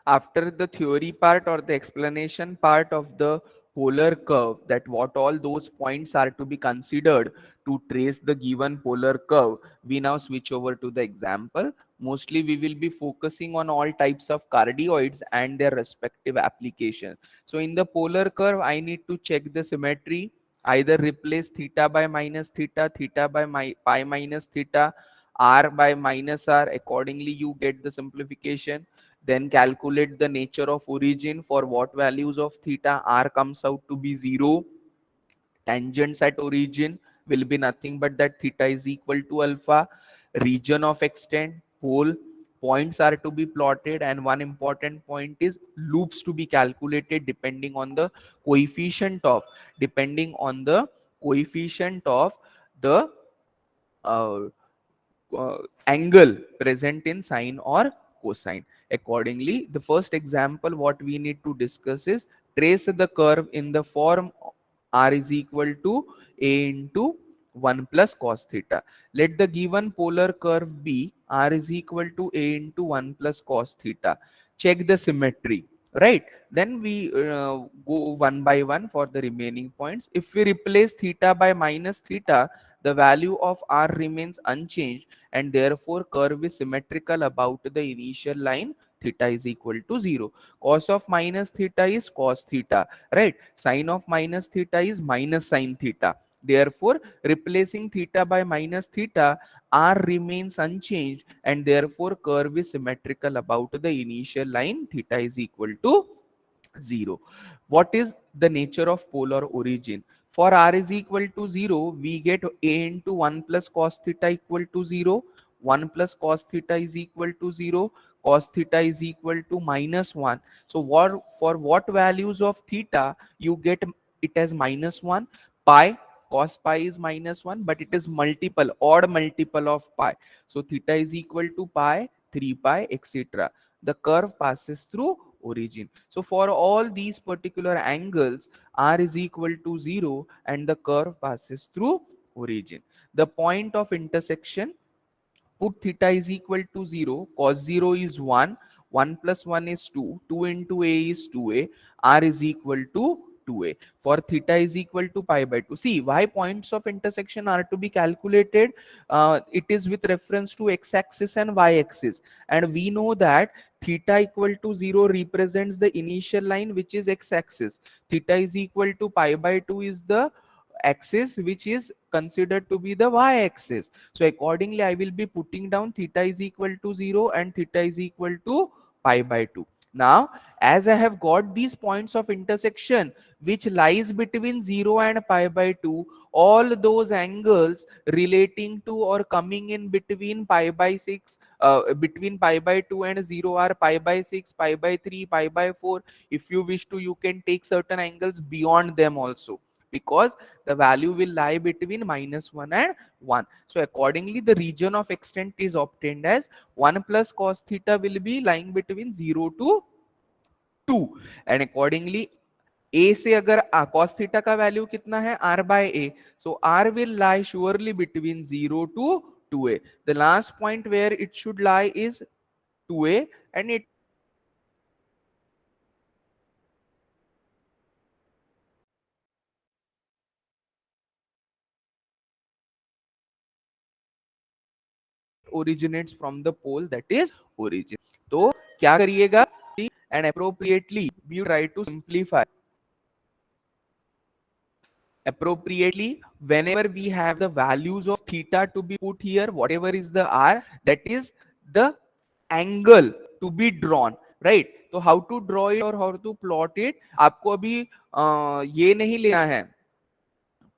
after the theory part or the explanation part of the polar curve, that what all those points are to be considered to trace the given polar curve, we now switch over to the example. Mostly we will be focusing on all types of cardioids and their respective application. So in the polar curve, I need to check the symmetry, either replace theta by minus theta, theta by pi minus theta, r by minus r. Accordingly you get the simplification. Then calculate the nature of origin, for what values of theta r comes out to be 0. Tangents at origin will be nothing but that theta is equal to alpha. Region of extent, pole, points are to be plotted, and one important point is loops to be calculated depending on the coefficient of the uh, angle present in sine or cosine. Accordingly, the first example what we need to discuss is trace the curve in the form r is equal to a into 1 plus cos theta. Let the given polar curve be r is equal to a into 1 plus cos theta. Check the symmetry, right? Then we go one by one for the remaining points. If we replace theta by minus theta, the value of r remains unchanged, and therefore curve is symmetrical about the initial line. Theta is equal to 0. Cos of minus theta is cos theta, right? Sine of minus theta is minus sine theta. Therefore, replacing theta by minus theta, r remains unchanged, and therefore curve is symmetrical about the initial line. Theta is equal to 0. What is the nature of polar origin? For r is equal to 0, we get a into 1 plus cos theta equal to 0. 1 plus cos theta is equal to 0. Cos theta is equal to minus 1. So for what values of theta you get it as minus 1? Pi, cos pi is minus 1, but it is multiple, odd multiple of pi. So theta is equal to pi, 3 pi, etc. The curve passes through origin. So for all these particular angles, r is equal to 0 and the curve passes through origin. The point of intersection, put theta is equal to 0, cos 0 is 1, 1 plus 1 is 2, 2 into a is 2a, r is equal to 2a. For theta is equal to pi by 2. See, why points of intersection are to be calculated? It is with reference to x-axis and y-axis. And we know that theta equal to 0 represents the initial line, which is x-axis. Theta is equal to pi by 2 is the axis which is considered to be the y-axis. So accordingly, I will be putting down theta is equal to 0 and theta is equal to pi by 2. Now, as I have got these points of intersection which lies between 0 and pi by 2, all those angles relating to or coming in between pi by 6, between pi by 2 and 0 are pi by 6, pi by 3, pi by 4. If you wish to, you can take certain angles beyond them also, because the value will lie between minus 1 and 1. So accordingly, the region of extent is obtained as 1 plus cos theta will be lying between 0 to 2. And accordingly, a से अगर cos theta का value कितना है, r by a, so r will lie surely between 0 to 2a. The last point where it should lie is 2a, and it originates from the pole, that is origin. तो क्या करिएगा, and appropriately we try to simplify. Appropriately, whenever we have the values of theta to be put here, whatever is the r, that is the angle to be drawn, right? तो how to draw it or how to plot it, आपको अभी ये नहीं लेना है,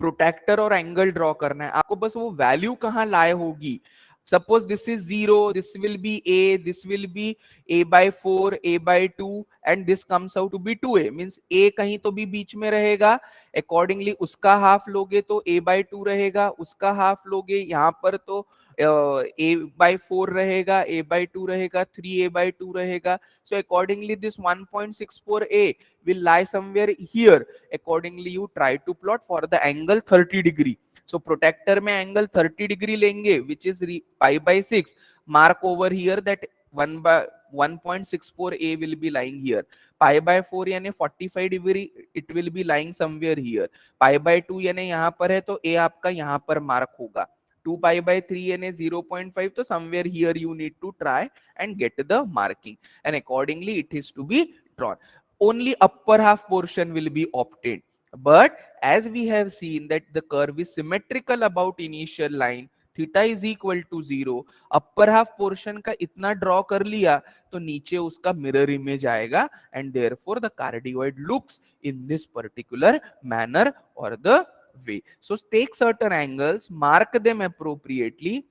protector और angle draw करना है, आपको बस वो वैल्यू कहां लाए होगी. Suppose this is 0, this will be a, this will be a by 4, a by 2, and this comes out to be 2a, means a कहीं तो भी बीच में रहेगा. Accordingly उसका हाफ लोगे तो a by 2 रहेगा, उसका हाफ लोगे यहाँ पर तो a by 4 रहेगा, a by 2 रहेगा, 3a by 2 रहेगा. So accordingly this 1.64a will lie somewhere here. Accordingly you try to plot for the angle 30 degree. So protector में angle 30 degree लेंगे, which is pi by 6. Mark over here that 1 by 1.64a will be lying here. Pi by 4 यानी 45 degree, it will be lying somewhere here. Pi by 2 यानी यहाँ पर है तो a आपका यहाँ पर मार्क होगा. 2 pi by 3 यानी 0.5, तो somewhere here you need to try and get the marking, and accordingly it is to be drawn. Only upper half portion will be obtained, but as we have seen that the curve is symmetrical about initial line, theta is equal to 0, upper half portion का इतना draw कर लिया तो नीचे उसका mirror image आएगा, and therefore the cardioid looks in this particular manner और the way. So take certain angles, mark them appropriately,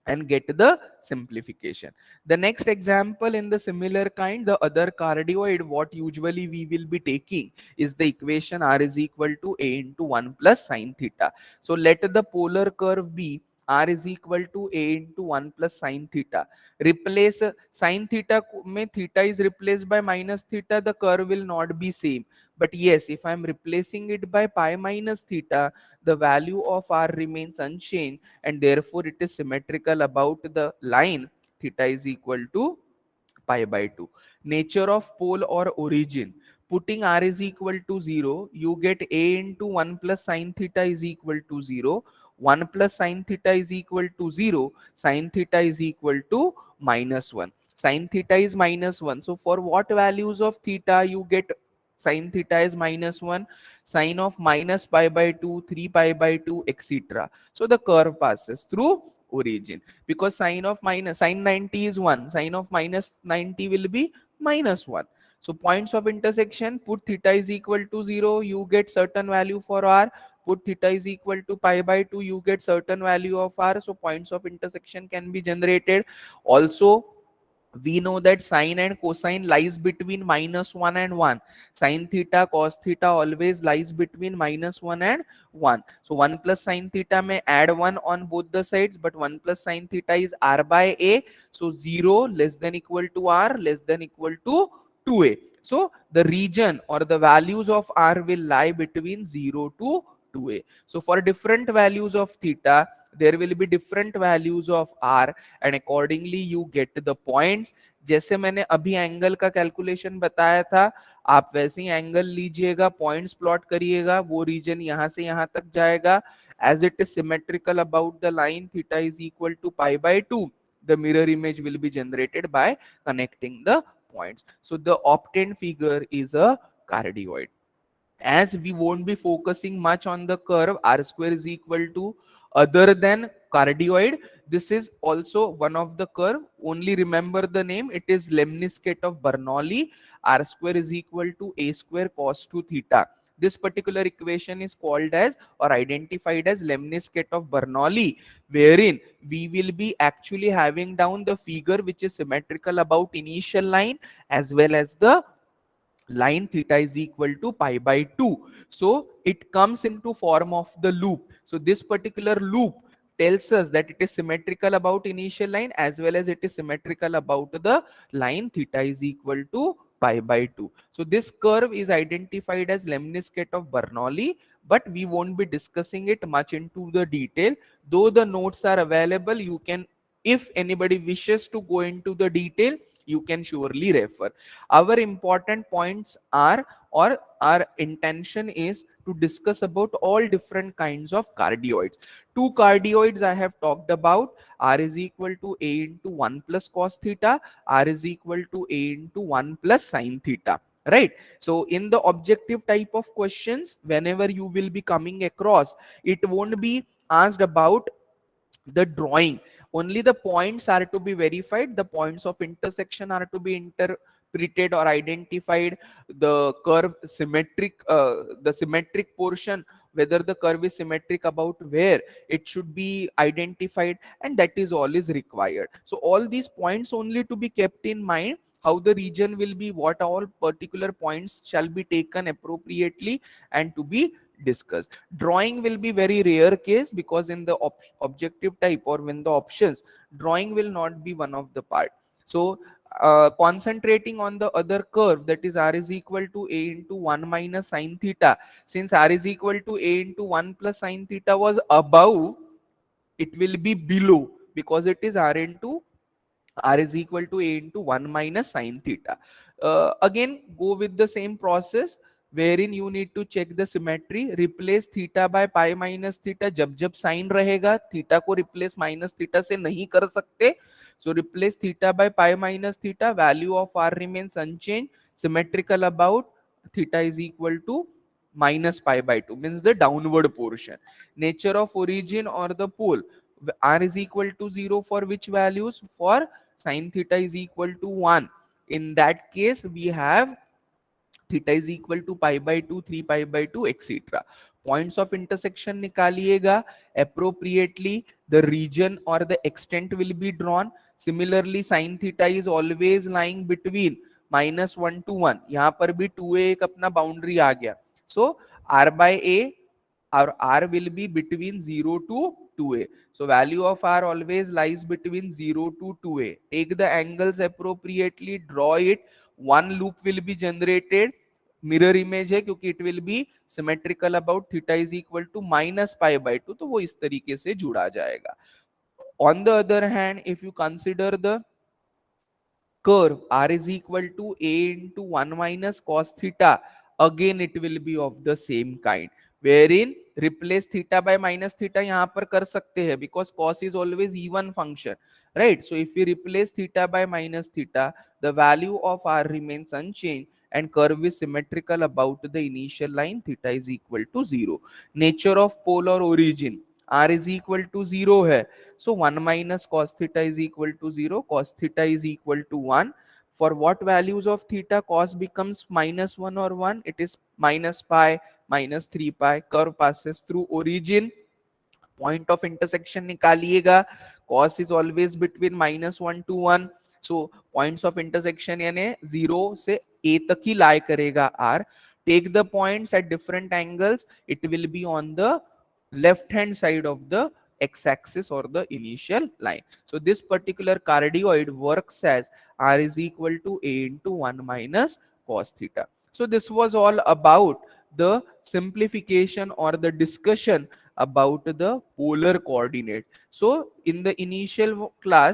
and get the simplification. The next example in the similar kind, the other cardioid, what usually we will be taking is the equation r is equal to a into 1 plus sine theta. So let the polar curve be r is equal to a into 1 plus sine theta. Replace sine theta mein theta is replaced by minus theta, the curve will not be same. But yes, if I am replacing it by pi minus theta, the value of r remains unchanged, and therefore it is symmetrical about the line theta is equal to pi by 2. Nature of pole or origin. Putting r is equal to 0, you get a into 1 plus sine theta is equal to 0. 1 plus sine theta is equal to 0. Sine theta is equal to minus 1. Sine theta is minus 1. So for what values of theta you get sine theta is minus 1? Sine of minus pi by 2, 3 pi by 2, etc. So the curve passes through origin, because sine of minus, sine 90 is 1, sine of minus 90 will be minus 1. So points of intersection, put theta is equal to 0, you get certain value for r. Put theta is equal to pi by 2, you get certain value of r. So points of intersection can be generated. Also, we know that sine and cosine lies between minus 1 and 1. Sine theta, cos theta always lies between minus 1 and 1. So 1 plus sine theta may add 1 on both the sides, but 1 plus sine theta is r by a. So 0 less than equal to r less than equal to 2a. So the region or the values of r will lie between 0 to 2a. So for different values of theta, there will be different values of r, and accordingly you get the points. जैसे मैंने अभी angle का calculation बताया था, आप वैसे ही angle लीजिएगा, points plot करिएगा, वो रीजन यहाँ से यहाँ तक जाएगा. As it is symmetrical about the line, theta is equal to pi by 2. The mirror image will be generated by connecting the points. So the obtained figure is a cardioid. As we won't be focusing much on the curve r square is equal to, other than cardioid, this is also one of the curve. Only remember the name, it is lemniscate of Bernoulli. R square is equal to a square cos 2 theta. This particular equation is called as or identified as lemniscate of Bernoulli, wherein we will be actually having down the figure which is symmetrical about initial line as well as the line theta is equal to pi by 2. So it comes into form of the loop. So this particular loop tells us that it is symmetrical about initial line as well as it is symmetrical about the line theta is equal to pi by 2. So this curve is identified as lemniscate of Bernoulli, but we won't be discussing it much into the detail. Though the notes are available, you can, if anybody wishes to go into the detail, you can surely refer. Our important points are, or our intention is to discuss about all different kinds of cardioids. Two cardioids I have talked about. R is equal to a into 1 plus cos theta, r is equal to a into 1 plus sine theta, right? So in the objective type of questions, whenever you will be coming across, it won't be asked about the drawing. Only the points are to be verified, the points of intersection are to be interpreted or identified, the curve symmetric, the symmetric portion, whether the curve is symmetric about where, it should be identified, and that is all is required. So all these points only to be kept in mind, how the region will be, what all particular points shall be taken appropriately and to be discussed. Drawing will be very rare case, because in the objective type or when the options, drawing will not be one of the part. So concentrating on the other curve, that is r is equal to a into 1 minus sine theta, since r is equal to a into 1 plus sine theta was above, it will be below, because it is r into r is equal to a into 1 minus sine theta. Again, go with the same process wherein you need to check the symmetry. Replace theta by pi minus theta. जब sign रहेगा theta को replace minus theta से नहीं कर सकते. So replace theta by pi minus theta. Value of r remains unchanged. Symmetrical about theta is equal to minus pi by 2, means the downward portion. Nature of origin or the pole. R is equal to 0 for which values? For sin theta is equal to 1. In that case, we have theta is equal to pi by 2, 3 pi by 2, etc. Points of intersection निकालिएगा. Appropriately, the region or the extent will be drawn. Similarly, sin theta is always lying between -1 to 1. यहाँ पर भी 2a एक अपना boundary आ गया. So r by a, our r will be between 0 to 2a. So value of r always lies between 0 to 2a. Take the angles appropriately, draw it. One loop will be generated. Mirror image है क्योंकि it will be symmetrical about theta is equal to minus pi by 2, तो वो इस तरीके से जुड़ा जाएगा. On the other hand, if you consider the curve r is equal to a into 1 minus cos theta, again it will be of the same kind, wherein replace theta by minus theta यहाँ पर कर सकते हैं because cos is always even function, right? So if we replace theta by minus theta, the value of r remains unchanged and curve is symmetrical about the initial line. Theta is equal to 0. Nature of pole or origin, r is equal to 0 है. So 1 minus cos theta is equal to 0, cos theta is equal to 1. For what values of theta cos becomes minus 1 or 1? It is minus pi, minus 3 pi. Curve passes through origin. Point of intersection निकालिएगा. Cos is always between -1 to 1. So points of intersection यानी 0 से a तक ही lie करेगा r. Take the points at different angles. It will be on the left hand side of the x-axis or the initial line. So this particular cardioid works as r is equal to a into 1 minus cos theta. So this was all about the simplification or the discussion about the polar coordinate. So in the initial class,